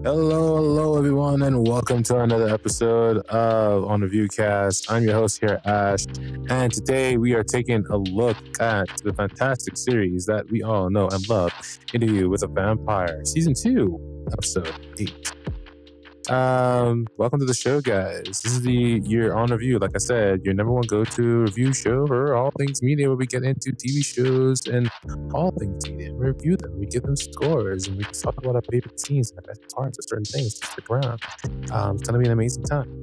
Hello, everyone, and welcome to another episode of OnReviewCast. I'm your host here, Ash, and today we are taking a look at the fantastic series that we all know and love, Interview with a Vampire, Season 2, Episode 8. Welcome to the show, guys. This is your On Review, like I said, your number one go-to review show for all things media, where we get into TV shows and all things media. We review them, we give them scores, and we talk about our favorite scenes and our best parts of certain things. Stick around. It's gonna be an amazing time.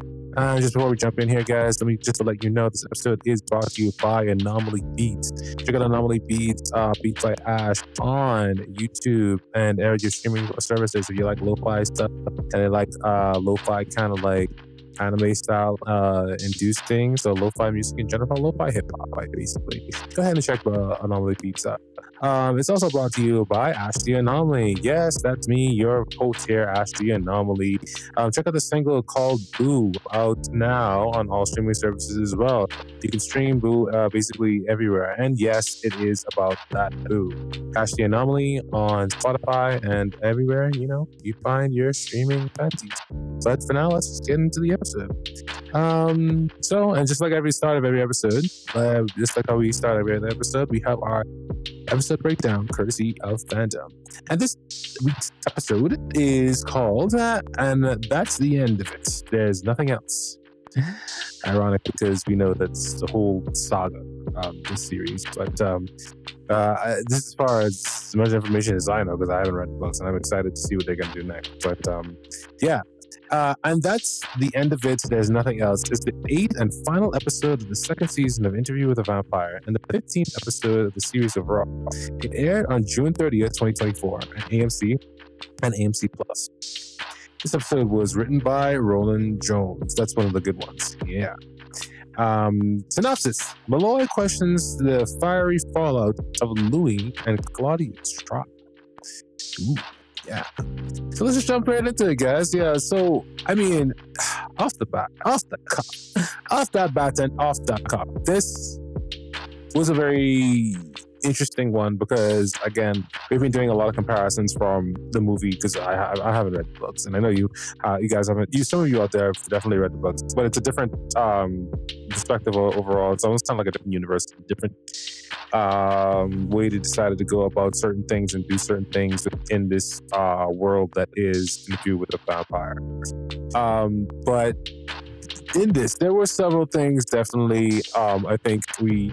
Just before we jump in here, guys, let me just to let you know this episode is brought to you by Anomaly Beats. Check out Anomaly Beats, Beats by Ash on YouTube and your streaming services if you like lo-fi stuff and they like lo-fi kind of like anime style induced things, so lo-fi music in general, lo-fi hip-hop basically. Go ahead and check Anomaly Beats out. It's also brought to you by Ash the Anomaly. Yes, that's me, your host here, Ash the Anomaly. Check out the single called Boo, out now on all streaming services as well. You can stream Boo basically everywhere, and yes, it is about that Boo. Ash the Anomaly on Spotify and everywhere you find your streaming fancies. But for now, let's just get into the episode. And just like every start of every episode, just like how we start every other episode, we have our episode breakdown courtesy of Fandom. And this week's episode is called And That's the End of It. There's nothing else. Ironic, because we know that's the whole saga this series. But this is as far as much information as I know, because I haven't read the books, and I'm excited to see what they're going to do next. But and that's the end of it. There's nothing else. It's the 8th and final episode of the second season of Interview with a Vampire and the 15th episode of the series overall. It aired on June 30th, 2024 on AMC and AMC+. This episode was written by Roland Jones. That's one of the good ones. Yeah. Synopsis. Malloy questions the fiery fallout of Louis and Claudia's trial. Ooh. Yeah. So let's just jump right into it, guys. Yeah, so, I mean, off that bat and off that cup, this was a very interesting one because, again, we've been doing a lot of comparisons from the movie because I haven't read the books, and I know you guys haven't. Some of you out there have definitely read the books, but it's a different perspective overall. It's almost kind of like a different universe, different way to decide to go about certain things and do certain things in this world that is Interview with a Vampire. But in this, there were several things definitely I think we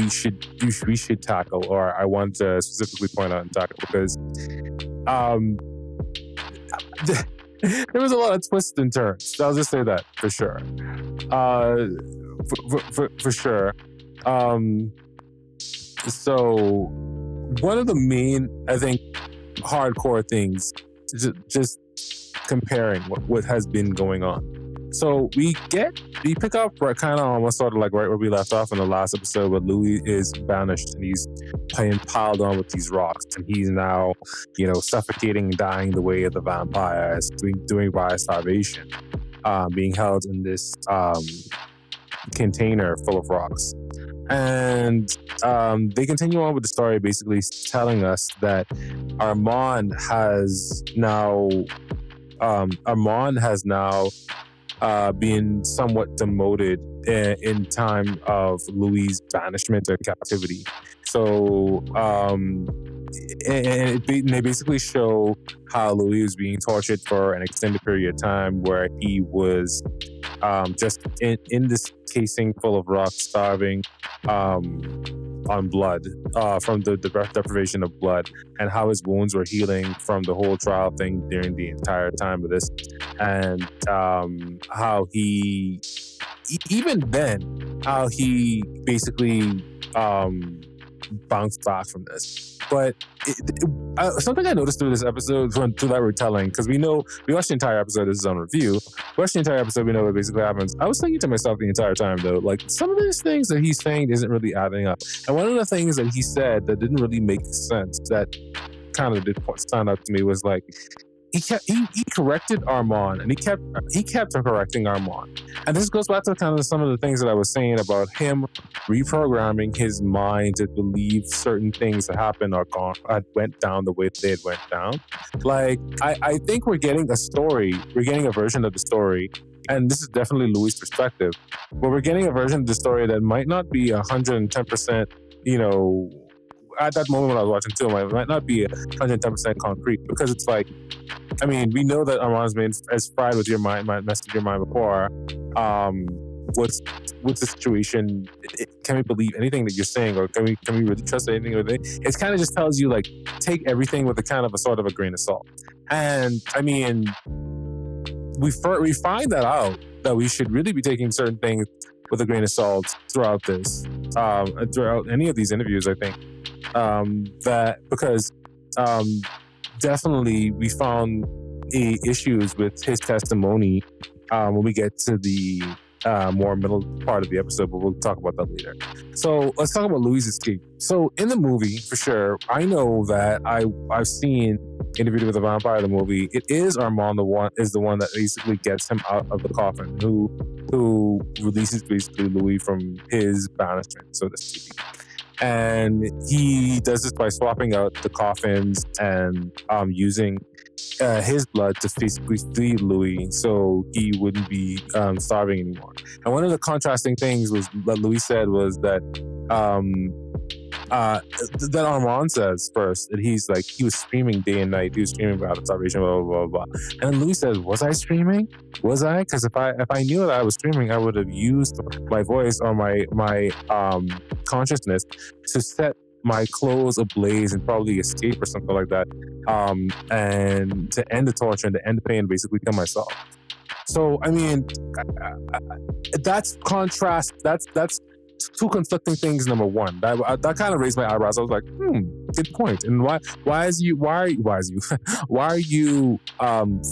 should tackle, or I want to specifically point out and tackle, because there was a lot of twists and turns. I'll just say that for sure. For sure. So one of the main, I think, hardcore things is just comparing what has been going on. So we pick up right, kind of almost sort of like right where we left off in the last episode, where Louis is banished and he's being piled on with these rocks, and he's now, suffocating and dying the way of the vampires, doing by starvation, being held in this container full of rocks. And they continue on with the story, basically telling us that Armand has now been somewhat demoted in time of Louis' banishment or captivity. So and they basically show how Louis was being tortured for an extended period of time, where he was just in this casing full of rocks, starving on blood, from the deprivation of blood, and how his wounds were healing from the whole trial thing during the entire time of this, and how he, even then, how he basically bounced back from this. But something I noticed through this episode, through that retelling, because we watched the entire episode, this is on review, we watched the entire episode, we know what basically happens. I was thinking to myself the entire time, though, like, some of these things that he's saying isn't really adding up. And one of the things that he said that didn't really make sense, that kind of did stand out to me, was like, he corrected Armand, and he kept correcting Armand. And this goes back to kind of some of the things that I was saying about him reprogramming his mind to believe certain things that happened or went down the way they went down. Like I think we're getting a version of the story, and this is definitely Louis' perspective, but we're getting a version of the story that might not be 110%, at that moment when I was watching too, it might not be 110% concrete, because it's like, I mean, we know that Armand's been as fried with your mind, messed with your mind before. What's the situation? Can we believe anything that you're saying, or can we really trust anything? It kind of just tells you, like, take everything with a kind of a sort of a grain of salt. And I mean, we find that out, that we should really be taking certain things with a grain of salt throughout this, throughout any of these interviews, I think. That because definitely we found issues with his testimony when we get to the more middle part of the episode, but we'll talk about that later. So let's talk about Louis' escape. So in the movie, for sure, I know that I've seen Interviewed with a Vampire, the movie. It is Armand the one that basically gets him out of the coffin, who releases basically Louis from his banishment, so to speak. And he does this by swapping out the coffins and using his blood to basically feed Louis, so he wouldn't be starving anymore. And one of the contrasting things was that Louis said was that that Armand says first that he was screaming day and night. He was screaming about starvation, blah blah blah blah. And then Louis says, "Was I screaming? Was I? Because if I knew that I was screaming, I would have used my voice or my consciousness to set my clothes ablaze and probably escape or something like that, and to end the torture and to end the pain, basically kill myself." So I mean, that's contrast. That's two conflicting things. Number one, that kind of raised my eyebrows. I was like, good point. And why are you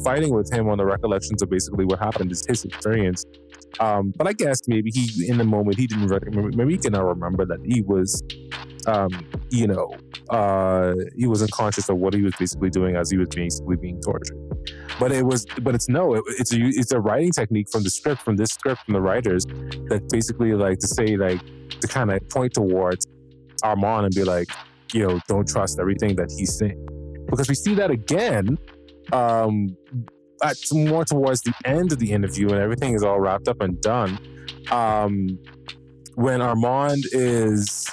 fighting with him on the recollections of basically what happened, is his experience? But I guess maybe he, in the moment, he didn't remember. Maybe he cannot remember that he was, he was unconscious of what he was basically doing as he was basically being tortured. But it's a writing technique from this script, from the writers, that basically to kind of point towards Armand and be like, don't trust everything that he's saying. Because we see that again, more towards the end of the interview, and everything is all wrapped up and done. When Armand is,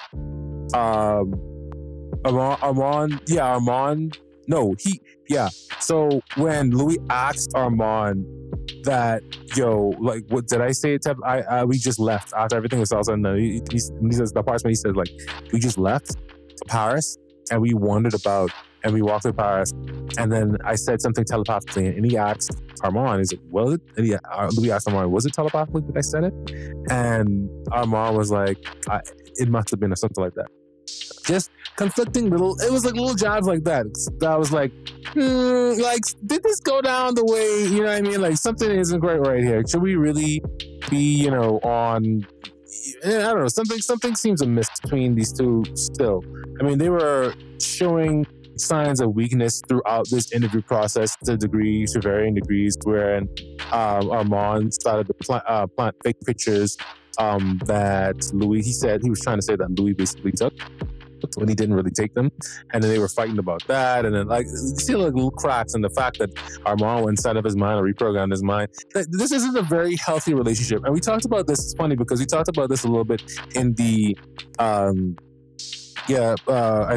So when Louis asked Armand that, what did I say? We just left after everything was all said and done. He says, the part when he says, like, we just left to Paris and we wandered about and we walked to Paris, and then I said something telepathically, and he asked Armand, is it, was it? And Louis asked Armand, was it telepathically that I said it? And Armand was like, it must have been, or something like that. Just conflicting it was like little jabs like that. I was like, did this go down the way, you know what I mean? Like, something isn't quite right here. Should we really be, on, I don't know, something seems amiss between these two still. I mean, they were showing signs of weakness throughout this interview process to varying degrees, where Armand started to plant fake pictures that Louis, he was trying to say that Louis basically took when he didn't really take them, and then they were fighting about that, and then you see little cracks in the fact that Armand went inside of his mind or reprogrammed his mind. This isn't a very healthy relationship, and we talked about this. It's funny because we talked about this a little bit in the I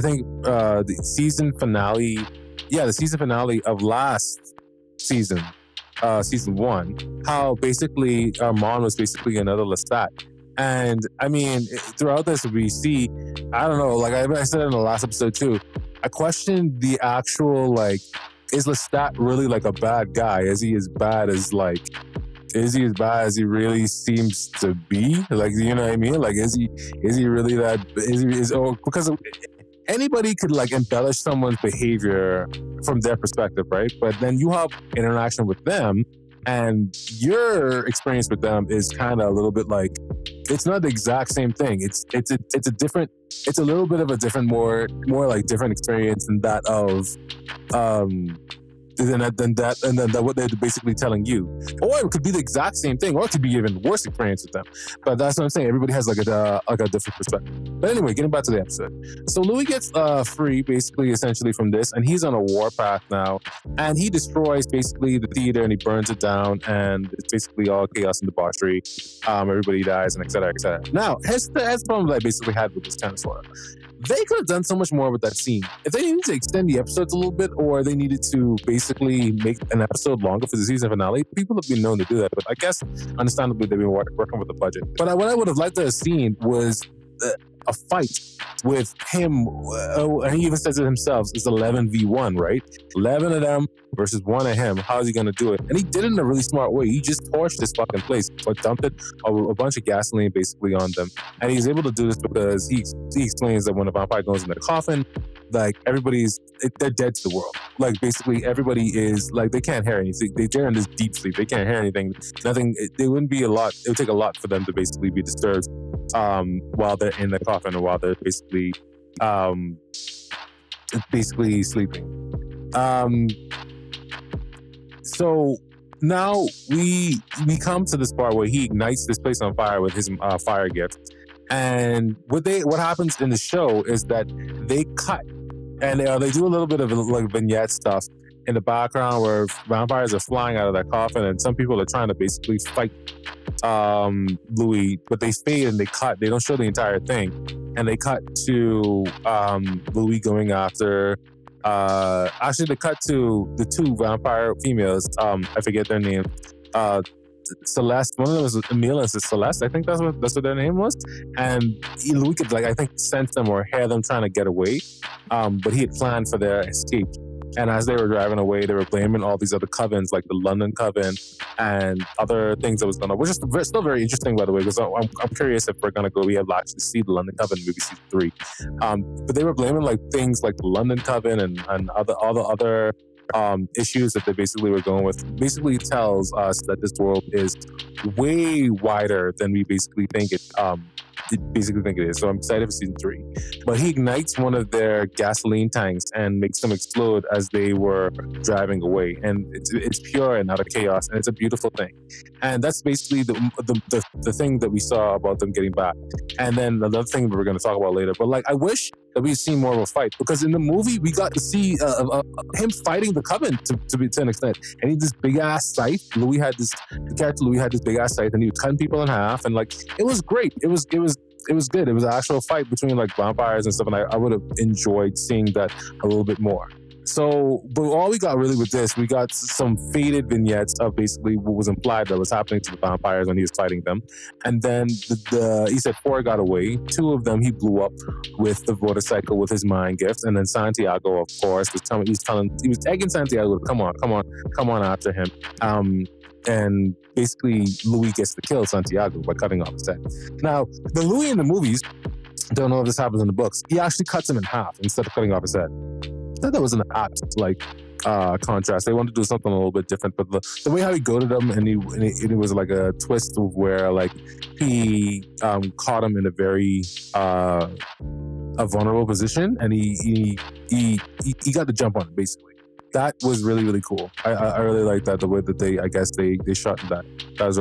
think the season finale. Yeah, the season finale of last season, season 1. How basically Armand was basically another Lestat. And I mean, throughout this, we see, I don't know, like I said in the last episode too, I questioned the actual, like, is Lestat really like a bad guy? Is he as bad as he really seems to be? Like, you know what I mean? Like, is he really that? Because anybody could like embellish someone's behavior from their perspective, right? But then you have interaction with them, and your experience with them is kind of a little bit like, it's not the exact same thing. It's a little bit of a different, more like different experience than that of then what they're basically telling you, or it could be the exact same thing, or it could be even worse experience with them. But that's what I'm saying. Everybody has like a different perspective. But anyway, getting back to the episode. So Louis gets free, basically, essentially from this, and he's on a warpath now, and he destroys basically the theater and he burns it down, and it's basically all chaos and debauchery. Everybody dies, and et cetera, et cetera. Now, here's the problem that I basically had with this tennis war. They could have done so much more with that scene. If they needed to extend the episodes a little bit, or they needed to basically make an episode longer for the season finale, people have been known to do that. But I guess, understandably, they've been working with the budget. But what I would have liked to have seen was a fight with him. And he even says it himself, it's 11v1, right? 11 of them versus 1 of him. How's he going to do it? And he did it in a really smart way. He just torched this fucking place, but dumped a bunch of gasoline basically on them. And he's able to do this because he explains that when a vampire goes in the coffin, like they're dead to the world. Like basically everybody is like, they can't hear anything. They're in this deep sleep. They can't hear anything. Nothing. They wouldn't be a lot. It would take a lot for them to basically be disturbed while they're in the coffin, or while they're basically sleeping. So now we come to this part where he ignites this place on fire with his fire gift. And what happens in the show is that they cut, and they do a little bit of like vignette stuff in the background where vampires are flying out of that coffin, and some people are trying to basically fight Louis, but they fade and they cut. They don't show the entire thing, and they cut to Louis going after. Actually, they cut to the 2 vampire females. I forget their name. Celeste. One of them was Emil and Celeste. I think that's what their name was. And Louis could I think sense them or hear them trying to get away. But he had planned for their escape. And as they were driving away, they were blaming all these other covens, like the London Coven and other things that was going on, which is still very interesting, by the way, because I'm curious if we're going to go, we have to actually see the London Coven movie season 3. But they were blaming like things like the London Coven and all the other issues that they basically were going with. Basically tells us that this world is way wider than we basically think it is. So I'm excited for season 3. But he ignites one of their gasoline tanks and makes them explode as they were driving away. And it's pure and out of chaos, and it's a beautiful thing. And that's basically the thing that we saw about them getting back. And then another thing that we're going to talk about later. But I wish that we'd seen more of a fight, because in the movie we got to see him fighting the Coven to an extent. And he had this big ass scythe. The character Louis had this big ass scythe, and he was cutting people in half, and it was great. It was good. It was an actual fight between vampires and stuff, and I would have enjoyed seeing that a little bit more. So, but all we got really with this, we got some faded vignettes of basically what was implied that was happening to the vampires when he was fighting them. And then he said 4 got away. 2 of them he blew up with the motorcycle with his mind gift. And then Santiago, of course, he was egging Santiago to come on after him. And basically Louis gets to kill Santiago by cutting off his head. Now, the Louis in the movies, don't know if this happens in the books, he actually cuts him in half instead of cutting off his head. I thought that was an apt contrast. They wanted to do something a little bit different, but the way how he goaded him, and it was like a twist of where he caught him in a very a vulnerable position, and he got the jump on him basically. That was really, really cool. I really like that, the way that they shot that. That was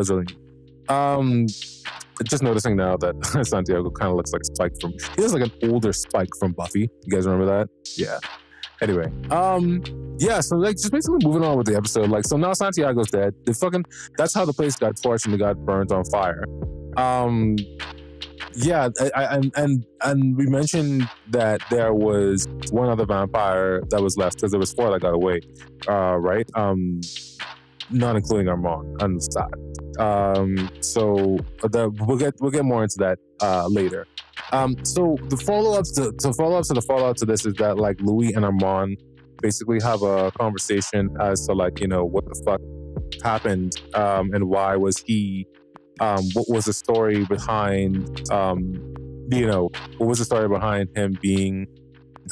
really neat. Just noticing now that Santiago kind of looks like Spike he looks like an older Spike from Buffy. You guys remember that? Yeah. Anyway, so just basically moving on with the episode. So now Santiago's dead. That's how the place got torched and it got burned on fire. And we mentioned that there was one other vampire that was left, because there was 4 that got away, right? Not including Armand and Lestat. So we'll get more into that later. So the follow-ups to the fallout to this is that Louis and Armand basically have a conversation as to what the fuck happened, and why was he what was the story behind what was the story behind him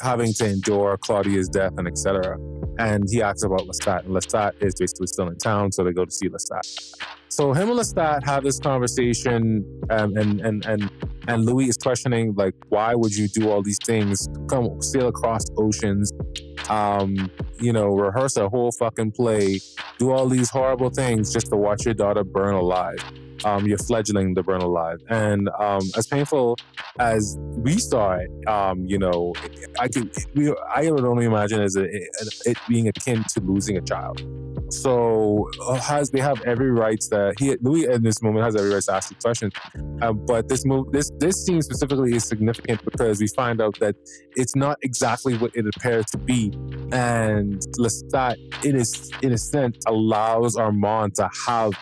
having to endure Claudia's death and etc. And he asks about Lestat, and Lestat is basically still in town, so they go to see Lestat. So him and Lestat have this conversation, and Louis is questioning why would you do all these things, sail across oceans, rehearse a whole fucking play, do all these horrible things just to watch your daughter burn alive, your fledgling to burn alive. And as painful as we saw it, I would only imagine as it being akin to losing a child. So they have every right that Louis in this moment has every right to ask the question. But this scene specifically is significant because we find out that it's not exactly what it appears to be, and Lestat, in a sense, allows Armand to have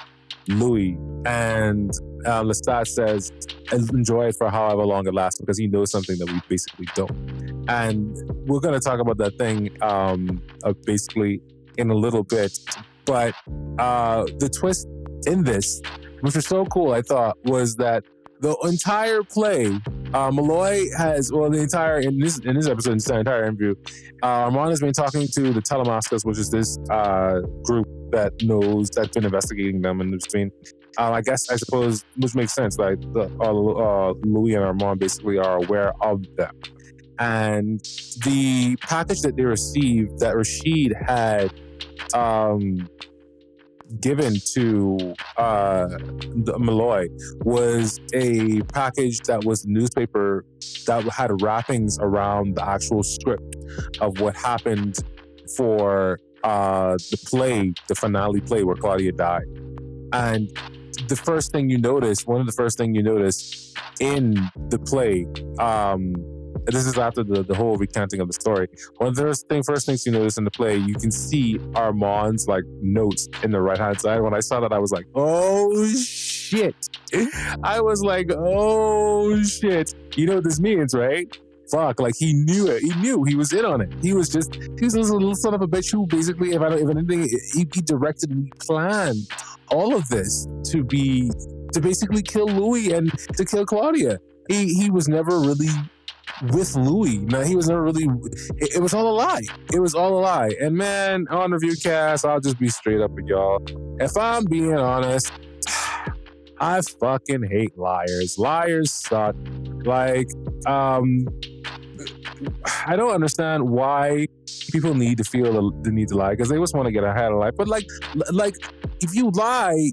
Louis, and Lestat says, enjoy it for however long it lasts, because he knows something that we basically don't. And we're going to talk about that thing basically in a little bit. But the twist in this, which was so cool, I thought, was that the entire play, Malloy has, in this episode, in this entire interview, Armand has been talking to the Telemascas, which is this group that's been investigating them, and between, I suppose, which makes sense, like Louis and Armand basically are aware of them. And the package that they received, that Reid had given to Malloy, was a package that was newspaper that had wrappings around the actual script of what happened for the play, the finale play where Claudia died. And one of the first things you notice in the play, this is after the whole recanting of the story. One of the first things you notice in the play, you can see Armand's notes in the right-hand side. When I saw that, I was like, oh shit. I was like, oh shit. You know what this means, right? Fuck, he knew it. He knew. He was in on it. He was this little son of a bitch who basically, if anything, he directed and he planned all of this to basically kill Louis and to kill Claudia. He was never really with Louis. Man, he was never really. It was all a lie. It was all a lie. And man, on ReviewCast, I'll just be straight up with y'all. If I'm being honest, I fucking hate liars. Liars suck. I don't understand why people need to feel the need to lie, because they just want to get ahead of life. But if you lie,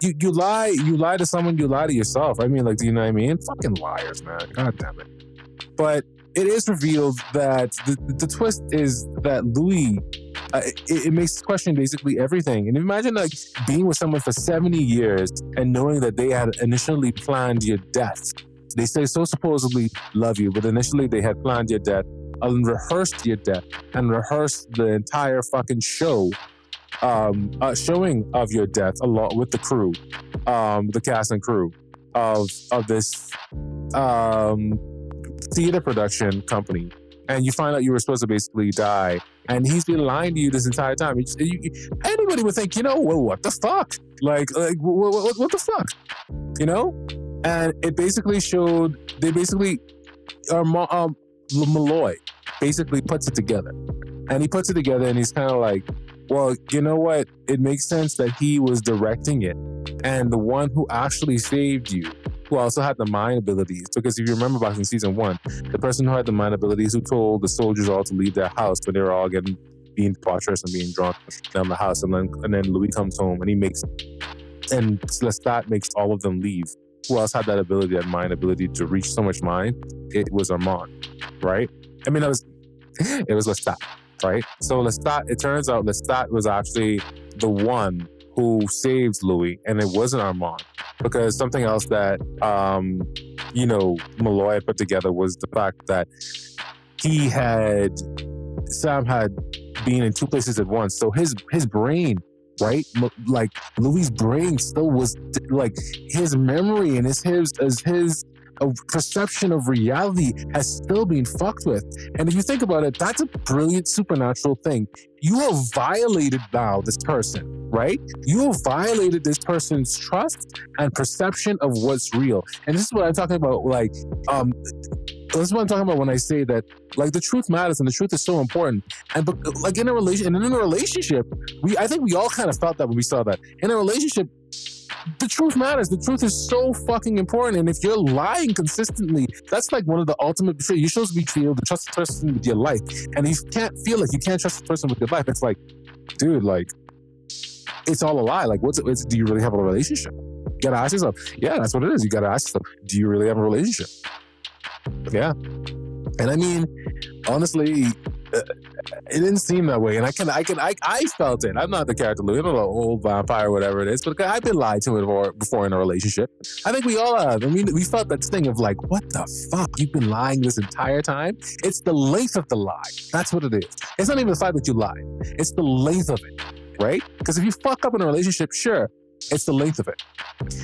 you lie to someone, you lie to yourself. I mean, do you know what I mean? Fucking liars, man. God damn it. But it is revealed that the twist is that Louis, it makes us question basically everything. And imagine being with someone for 70 years and knowing that they had initially planned your death. They say so supposedly love you, but initially they had planned your death and rehearsed your death and rehearsed the entire fucking show, showing of your death along with the crew, the cast and crew of this theater production company. And you find out you were supposed to basically die, and he's been lying to you this entire time. Anybody would think, what the fuck? What the fuck? And it basically showed, Malloy basically puts it together. And he puts it together and he's kind of like, well, you know what? It makes sense that he was directing it. And the one who actually saved you, who also had the mind abilities, because if you remember back in season 1, the person who had the mind abilities, who told the soldiers all to leave their house when they were all being debaucherous and being drunk down the house. And then Louis comes home and Lestat makes all of them leave. Who else had that mind ability to reach so much mind? It was Armand, right? I mean, it was Lestat, right? So it turns out Lestat was actually the one who saved Louis, and it wasn't Armand. Because something else that, Malloy put together was the fact that Sam had been in 2 places at once. So his brain, right? Louis' brain still was his memory and his perception of reality has still been fucked with. And if you think about it, that's a brilliant supernatural thing. You have violated now this person, right? You have violated this person's trust and perception of what's real. And this is what I'm talking about. This is what I'm talking about when I say that, the truth matters and the truth is so important. And in a relationship, I think we all kind of felt that when we saw that. In a relationship, the truth matters. The truth is so fucking important. And if you're lying consistently, that's like one of the ultimate betrayal. You're supposed to be able to trust the person with your life. And if you can't feel like you can't trust the person with your life, it's like, dude, like, it's all a lie. Like, do you really have a relationship? You gotta ask yourself. Yeah, that's what it is. You gotta ask yourself, do you really have a relationship? Yeah. And I mean, honestly, it didn't seem that way. And I felt it. I'm not the character Louis. I'm not an old vampire or whatever it is, but I've been lied to before in a relationship. I think we all have. I mean, we felt that thing of like, what the fuck? You've been lying this entire time? It's the length of the lie. That's what it is. It's not even the fact that you lied. It's the length of it, right? Because if you fuck up in a relationship, sure, it's the length of it.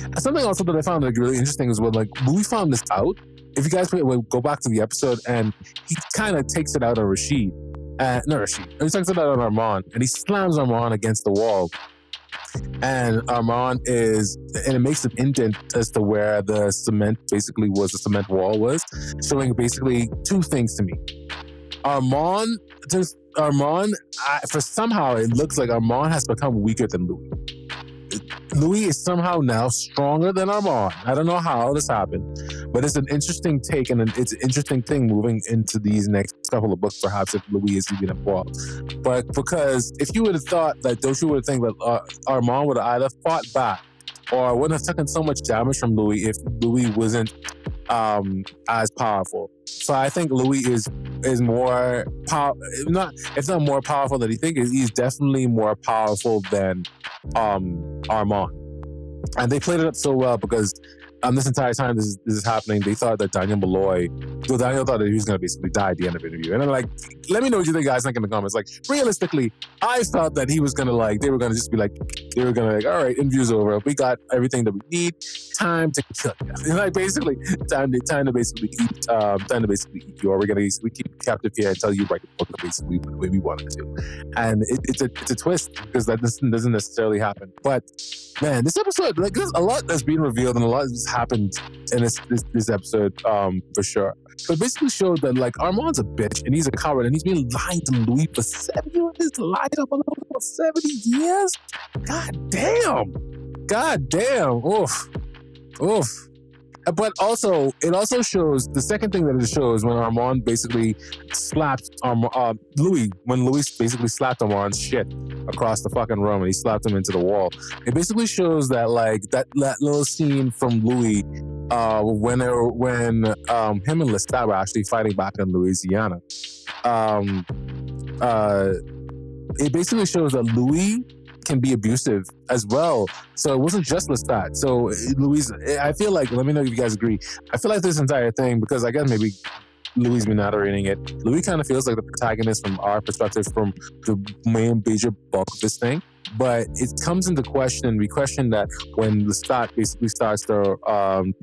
And something also that I found like really interesting is when like Louis found this out. If you guys go back to the episode, and he kind of takes it out on Rashid. Not Rashid. He takes it out on Armand, and he slams Armand against the wall. And Armand and it makes an indent as to where the cement wall was, showing basically two things to me. For somehow it looks like Armand has become weaker than Louis. Louis is somehow now stronger than Armand. I don't know how this happened, but it's an interesting take, and it's an interesting thing moving into these next couple of books, perhaps, if Louis is even involved. But because if you would have thought that, don't you would have think that Armand would have either fought back or wouldn't have taken so much damage from Louis if Louis wasn't as powerful. So I think Louis is more it's not more powerful than he thinks. He's definitely more powerful than Armand. And they played it up so well because this entire time this is happening, they thought that Daniel thought that he was going to basically die at the end of the interview. And I'm like, let me know what you think, guys, think in the comments. Like, realistically, I felt that he was going to all right, interview's over. We got everything that we need. Time to kill you. Like, basically, time to basically eat you. Or we keep you captive here and tell you write the book basically the way we wanted to. And it's a twist because that doesn't necessarily happen. But man, this episode, like, there's a lot that's being revealed and a lot that's happened in this episode, for sure. But basically showed that like Armand's a bitch and he's a coward and he's been lying to Louis for 70 years. He's lied up for 70 years. God damn. Oof. But also, it also shows, the second thing that it shows when Armand basically slapped Louis, when Louis basically slapped Armand's shit across the fucking room and he slapped him into the wall. It basically shows that like that little scene from Louis when him and Lestat were actually fighting back in Louisiana. It basically shows that Louis can be abusive as well. So it wasn't just Lestat. So Louis, I feel like, let me know if you guys agree. I feel like this entire thing, because I guess maybe Louis been narrating it, Louis kind of feels like the protagonist from our perspective, from the main major bulk of this thing. But it comes into question, we question that when Lestat basically starts to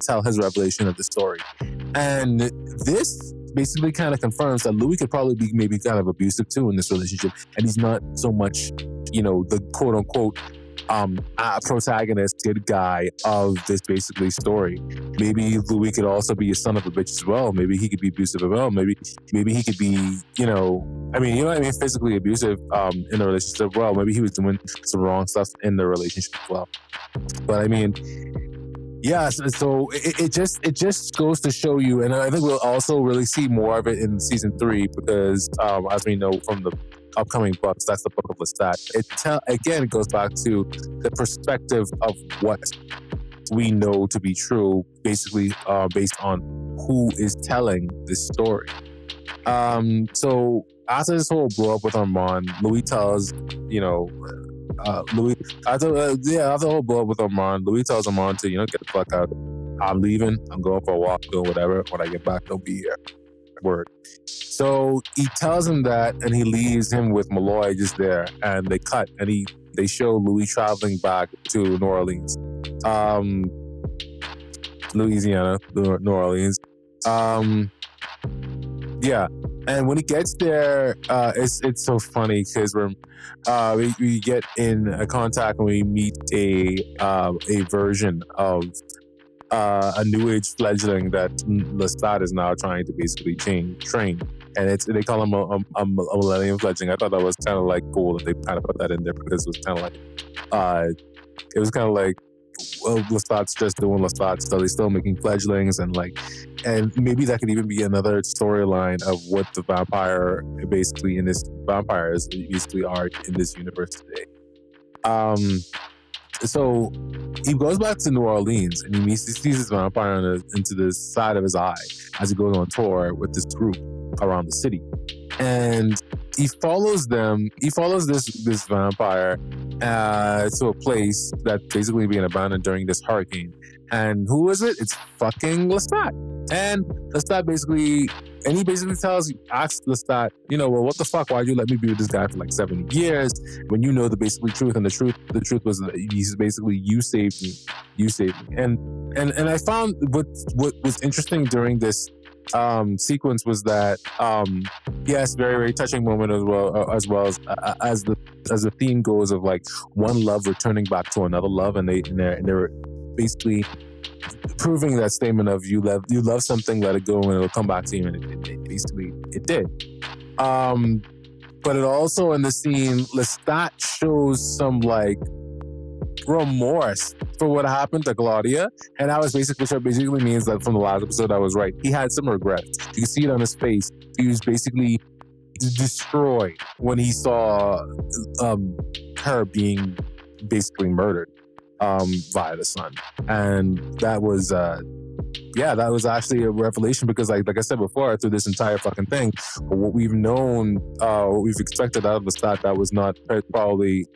tell his revelation of the story. And this basically kind of confirms that Louis could probably be maybe kind of abusive too in this relationship. And he's not so much, the quote unquote protagonist, good guy of this basically story. Maybe Louis could also be a son of a bitch as well. Maybe he could be abusive as well. Maybe he could be, physically abusive in the relationship as well. Maybe he was doing some wrong stuff in the relationship as well. But I mean, yeah, so it just goes to show you, and I think we'll also really see more of it in season 3 because as we know from the upcoming books, that's the book of Lestat. It goes back to the perspective of what we know to be true, basically based on who is telling this story. So after this whole blow up with Armand, Louis tells, after the whole blow up with Armand, Louis tells Armand to, get the fuck out. I'm leaving. I'm going for a walk, doing whatever. When I get back, don't be here. Word. So he tells him that, and he leaves him with Malloy just there, and they cut, and they show Louis traveling back to New Orleans, Louisiana, New Orleans. Yeah. And when he gets there, it's so funny because we get in a contact and we meet a version of a new age fledgling that Lestat is now trying to basically train, and they call him a millennium fledgling. I thought that was kind of like cool that they kind of put that in there because it was kind of like well, Lestat's just doing Lestat, so they're still making fledglings, and maybe that could even be another storyline of what the vampire basically in this vampires basically are in this universe today. So he goes back to New Orleans and he sees this vampire into the side of his eye as he goes on tour with this group around the city. And he follows them. He follows this vampire to a place that's basically being abandoned during this hurricane. And who is it? It's fucking Lestat. And Lestat basically asks Lestat, well, what the fuck? Why'd you let me be with this guy for like 70 years when you know the basically truth? And the truth was that he's basically, you saved me. And I found what was interesting during this sequence was that yes, very, very touching moment as well as the theme goes of like one love returning back to another love, and they're basically proving that statement of you love something, let it go, and it'll come back to you, and it did. But it also in the scene, Lestat shows some like remorse for what happened to Claudia, and that was basically means that from the last episode I was right. He had some regret. You can see it on his face. He was basically destroyed when he saw her being basically murdered via the sun, and that was actually a revelation, because like I said before, through this entire fucking thing, what we've known, what we've expected out of Lestat, that was not probably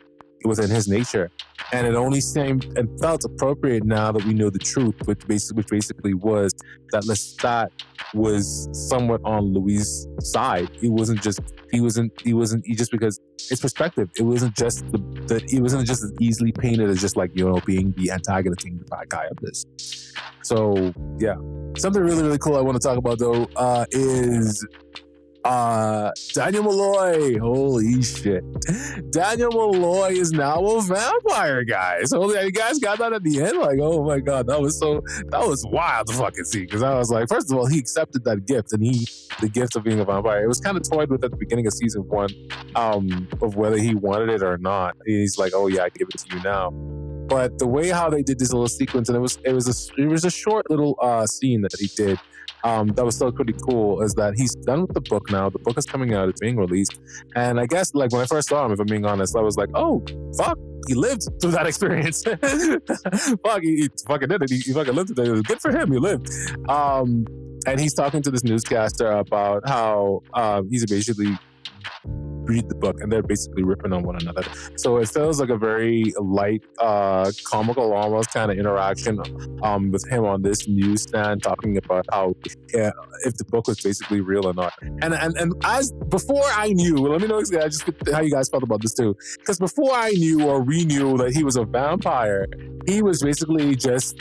within his nature. And it only seemed and felt appropriate now that we know the truth, which basically was that Lestat was somewhat on Louis' side. He just because it's perspective. It wasn't just it wasn't just as easily painted as just like, being the antagonist, being the bad guy of this. So yeah. Something really, really cool I want to talk about though is Daniel Malloy. Holy shit. Daniel Malloy is now a vampire, guys. Holy, you guys got that at the end? Like, oh my God, that was wild to fucking see. Because I was like, first of all, he accepted that gift, and the gift of being a vampire. It was kind of toyed with at the beginning of season 1, of whether he wanted it or not. He's like, oh yeah, I give it to you now. But the way how they did this little sequence, and it was a short little scene that he did, that was still pretty cool, is that he's done with the book now. The book is coming out, it's being released. And I guess like when I first saw him, if I'm being honest, I was like, oh, fuck, he lived through that experience. Fuck, he fucking did it. He fucking lived through it. Good for him, he lived. And he's talking to this newscaster about how he's basically read the book, and they're basically ripping on one another. So it feels like a very light, comical almost kind of interaction with him on this newsstand, talking about how if the book was basically real or not. And as before I knew, let me know just how you guys felt about this too, because before I knew or we knew that he was a vampire, he was basically just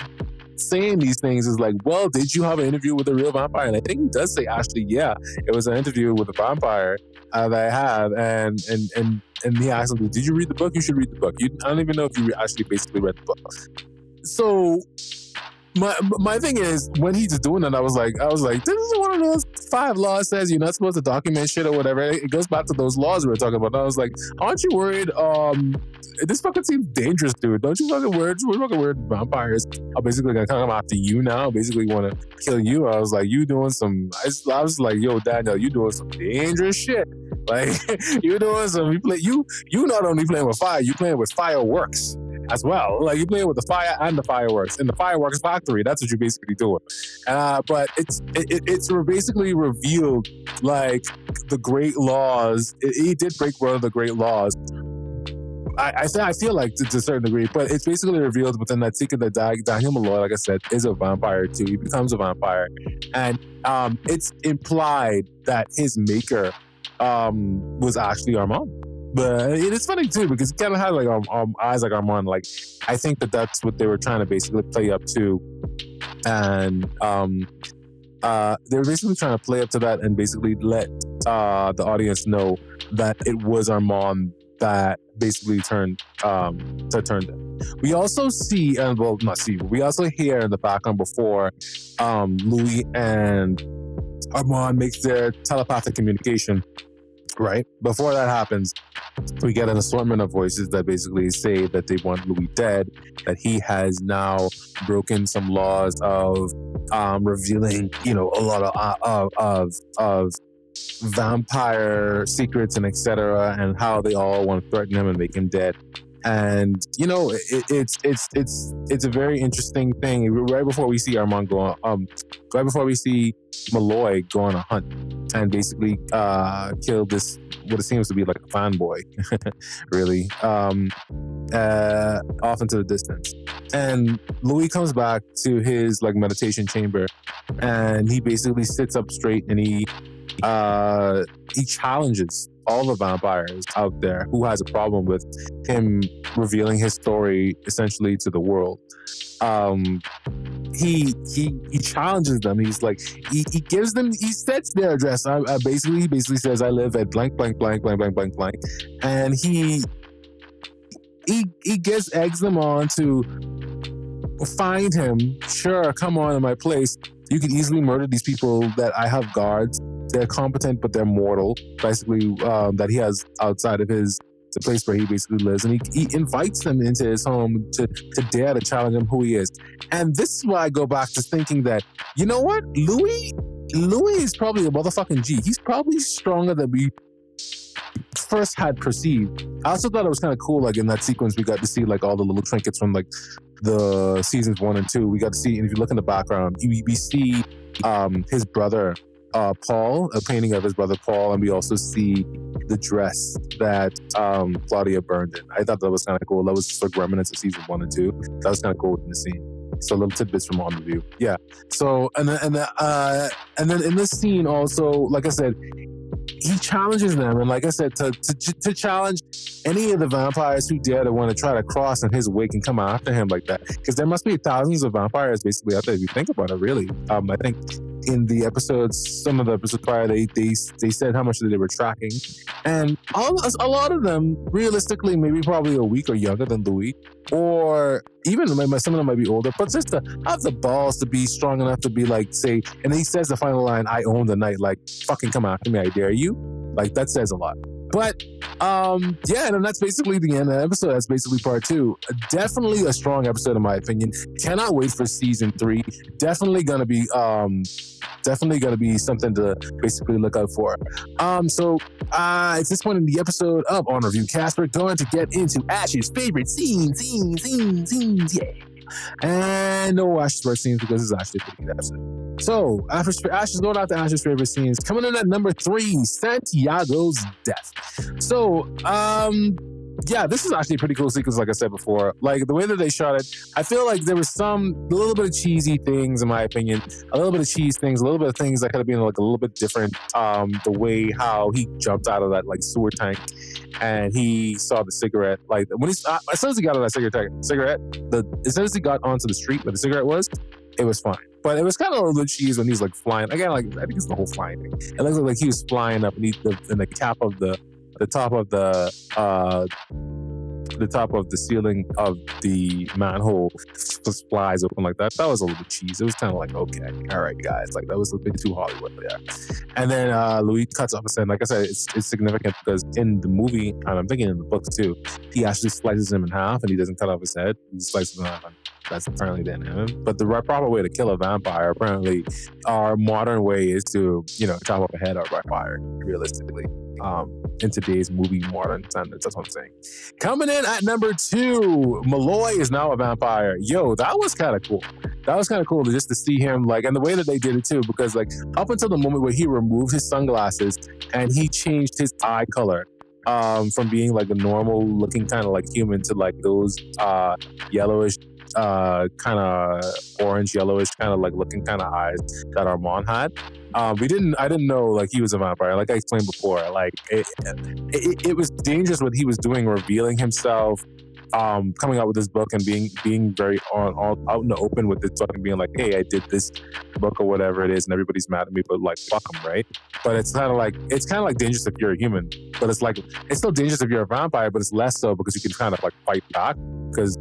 saying these things is like, well, did you have an interview with a real vampire? And I think he does say, actually, yeah, it was an interview with a vampire that I had, and he asked him, did you read the book? You should read the book. I don't even know if you actually basically read the book. So my thing is, when he's doing it, I was like, this is one of those 5 laws says you're not supposed to document shit or whatever. It goes back to those laws we were talking about. And I was like, aren't you worried? This fucking seems dangerous, dude. Don't you fucking worried? We're fucking worried vampires are basically gonna come after you now, basically want to kill you. I was like, you doing some, I was like, yo, Daniel, you doing some dangerous shit. Like, you doing some, you not only playing with fire, you playing with fireworks as well. Like, you play with the fire and the fireworks in the fireworks factory. That's what you're basically doing. But it's basically revealed like the great laws. He did break one of the great laws. I feel like to a certain degree, but it's basically revealed within that secret that Daniel Malloy, like I said, is a vampire too. He becomes a vampire, and it's implied that his maker was actually Armand. But it's funny too, because he kind of had like eyes like Armand. Like, I think that's what they were trying to basically play up to, and they were basically trying to play up to that and basically let the audience know that it was Armand that basically turned him. We also see, we also hear in the background before Louis and Armand makes their telepathic communication. right? Before that happens, we get an assortment of voices that basically say that they want Louis dead, that he has now broken some laws of revealing, a lot of vampire secrets and etc., and how they all want to threaten him and make him dead. And it's a very interesting thing. Right before we see Armand go on, right before we see Malloy go on a hunt and basically kill this what it seems to be like a fanboy, really, off into the distance. And Louis comes back to his like meditation chamber, and he basically sits up straight and he challenges all the vampires out there who has a problem with him revealing his story essentially to the world. He challenges them. He's like, he gives them, he sets their address. He basically says, I live at blank, blank, blank, blank, blank, blank, blank. And he eggs them on to find him. Sure, come on in my place. You can easily murder these people that I have guards. They're competent, but they're mortal. Basically, that he has outside of the place where he basically lives, and he invites them into his home to dare to challenge him who he is. And this is why I go back to thinking that, you know what, Louis is probably a motherfucking G. He's probably stronger than we first had perceived. I also thought it was kind of cool, like in that sequence, we got to see like all the little trinkets from like the seasons 1 and 2. We got to see, and if you look in the background, we see his brother. Paul, a painting of his brother Paul, and we also see the dress that Claudia burned in. I thought that was kind of cool. That was just like remnants of season 1 and 2. That was kind of cool in the scene. So little tidbits from On Review. Yeah. So and then in this scene also, like I said, he challenges them, and like I said, to challenge any of the vampires who dare to want to try to cross in his wake and come after him like that, because there must be thousands of vampires basically out there if you think about it. Really, I think in the episodes, some of the episodes prior, they said how much they were tracking, and a lot of them realistically maybe probably a week or younger than Louis, or even some of them might be older, but just to have the balls to be strong enough to be like, say, and he says the final line, I own the night, like, fucking come after me, I dare you. Like, that says a lot. But yeah, and that's basically the end of the episode. That's basically part 2. Definitely a strong episode in my opinion. Cannot wait for season 3. Definitely gonna be something to basically look out for. So at this point in the episode of OnReviewCast, we're going to get into Ash's favorite scenes, yeah. And no Ash's favorite scenes because it's actually a pretty good episode. So Ash is going out to Ash's favorite scenes. Coming in at number 3, Santiago's death. So yeah, this is actually a pretty cool sequence, like I said before. Like, the way that they shot it, I feel like there was a little bit of cheesy things, in my opinion. A little bit of cheese things, a little bit of things that could have been like a little bit different. The way how he jumped out of that like sewer tank and he saw the cigarette. Like, when as soon as he got out of that cigarette, as soon as he got onto the street where the cigarette was, it was fine. But it was kind of a little cheese when he's like flying. Again, like, I think it's the whole flying thing. It looks like he was flying up, and the cap of the top of the top of the ceiling of the manhole just flies open like that. That was a little bit cheese. It was kind of like, okay, all right, guys, like that was a bit too Hollywood there. And then Louis cuts off his head. Like I said, it's significant because in the movie, and I'm thinking in the books too, he actually slices him in half, and he doesn't cut off his head. He slices him in half. That's apparently didn't happen. But the proper way to kill a vampire, apparently, our modern way is to, chop off a head by fire, realistically. In today's movie modern standards, that's what I'm saying. Coming in at number 2, Malloy is now a vampire. Yo, that was kind of cool. That was kind of cool just to see him, like, and the way that they did it too, because like up until the moment where he removed his sunglasses and he changed his eye color from being like a normal looking kind of like human to like those yellowish, kind of orange yellowish kind of like looking kind of eyes that Armand had. I didn't know like he was a vampire. Like I explained before, like it was dangerous what he was doing, revealing himself, coming out with this book and being very out in the open with this book and being like, hey, I did this book or whatever it is, and everybody's mad at me, but like fuck them, right? But it's kind of like dangerous if you're a human, but it's still dangerous if you're a vampire, but it's less so because you can kind of like fight back because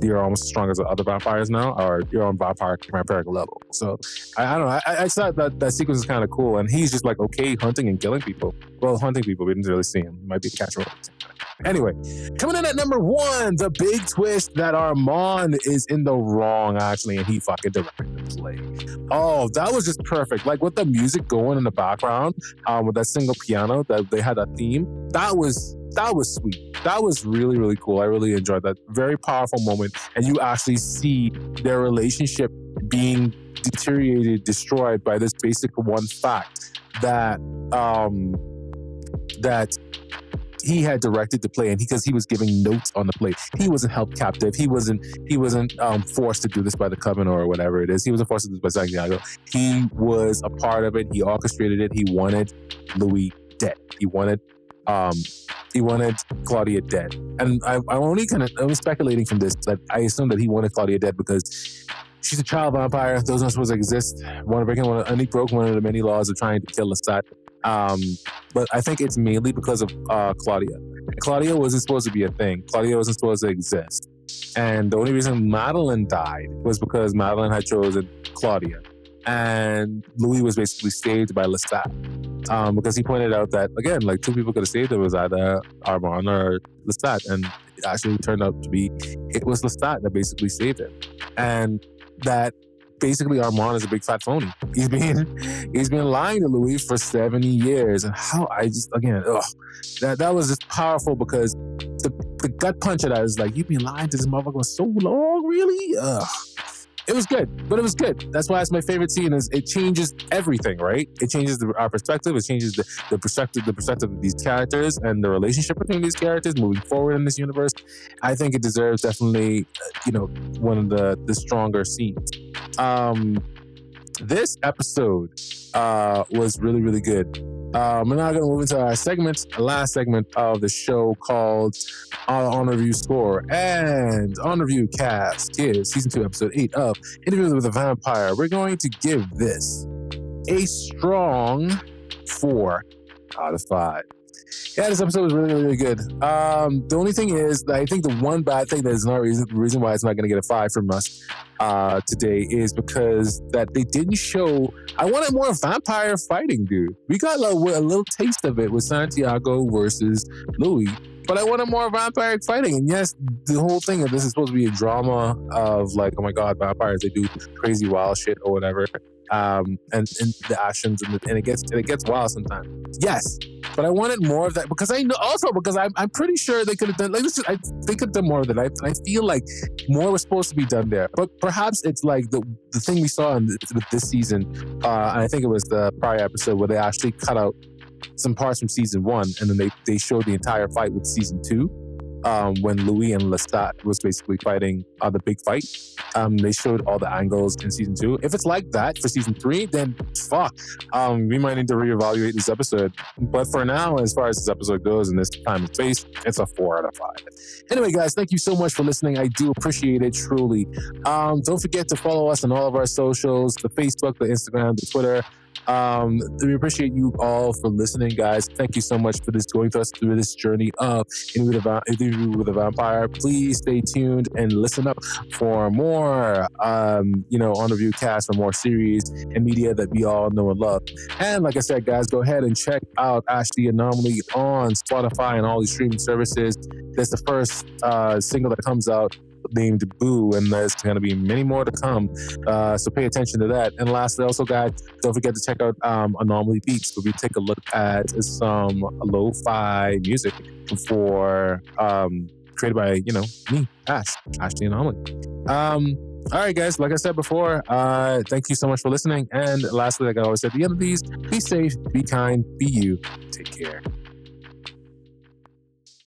you're almost as strong as the other vampires now, or you're on vampiric level. So I don't know. I thought that sequence is kind of cool, and he's just like okay hunting and killing people. Well, hunting people, we didn't really see him. Might be a catch role. Anyway, coming in at number 1, the big twist that Armand is in the wrong, actually, and he fucking directed the play. Oh, that was just perfect. Like, with the music going in the background, with that single piano, that they had a theme, that was sweet. That was really, really cool. I really enjoyed that. Very powerful moment, and you actually see their relationship being deteriorated, destroyed by this basic one fact that he had directed the play, and because he was giving notes on the play, he wasn't held captive. He wasn't forced to do this by the Coven or whatever it is. He wasn't forced to do this by Santiago. He was a part of it. He orchestrated it. He wanted Louis dead. He wanted Claudia dead. And I was speculating from this that I assumed that he wanted Claudia dead because she's a child vampire. Those aren't supposed to exist. He broke one of the many laws of trying to kill Lestat. But I think it's mainly because of Claudia. Claudia wasn't supposed to be a thing. Claudia wasn't supposed to exist. And the only reason Madeline died was because Madeline had chosen Claudia. And Louis was basically saved by Lestat. Because he pointed out that, again, like 2 people could have saved him. It was either Armand or Lestat. And it actually turned out to be, it was Lestat that basically saved him. And that basically Armand is a big fat phony. He's been lying to Louis for 70 years. And that was just powerful because the gut punch of that is like, you've been lying to this motherfucker for so long, really? It was good, but it was good. That's why it's my favorite scene. Is it changes everything, right? It changes our perspective. It changes the perspective of these characters and the relationship between these characters moving forward in this universe. I think it deserves definitely, one of the stronger scenes. This episode was really, really good. We're now going to move into our last segment of the show called On Review Score. And OnReviewCast is Season 2, Episode 8 of Interviews with a Vampire. We're going to give this a strong 4 out of 5. Yeah, this episode was really, really good. The only thing is, I think the one bad thing that is not the reason why it's not going to get a 5 from us today is because that they didn't show. I wanted more vampire fighting, dude. We got a little taste of it with Santiago versus Louis, but I wanted more vampire fighting. And yes, the whole thing of this is supposed to be a drama of like, oh my god, vampires, they do crazy wild shit or whatever. And the actions and it gets wild sometimes. Yes, but I wanted more of that because I'm pretty sure they could have done they could have done more of that. I feel like more was supposed to be done there, but perhaps it's like the thing we saw with this season. And I think it was the prior episode where they actually cut out some parts from season 1, and then they showed the entire fight with season 2. When Louis and Lestat was basically fighting the big fight. They showed all the angles in season 2. If it's like that for season 3, then fuck. We might need to reevaluate this episode. But for now, as far as this episode goes and this time and space, it's a 4 out of 5. Anyway, guys, thank you so much for listening. I do appreciate it, truly. Don't forget to follow us on all of our socials, the Facebook, the Instagram, the Twitter. We appreciate you all for listening, guys. Thank you so much for going through us through this journey of Interview with a Vampire. Please stay tuned and listen up for more, OnReviewCast, for more series and media that we all know and love. And like I said, guys, go ahead and check out Ashley Anomaly on Spotify and all these streaming services. That's the first single that comes out, named Boo, and there's going to be many more to come, so pay attention to that. And lastly, also, guys, don't forget to check out Anomaly Beats, where we take a look at some lo-fi music created by me, Ashley Anomaly. All right, guys, like I said before, thank you so much for listening. And lastly, like I always said at the end of these, be safe, be kind, be you, take care.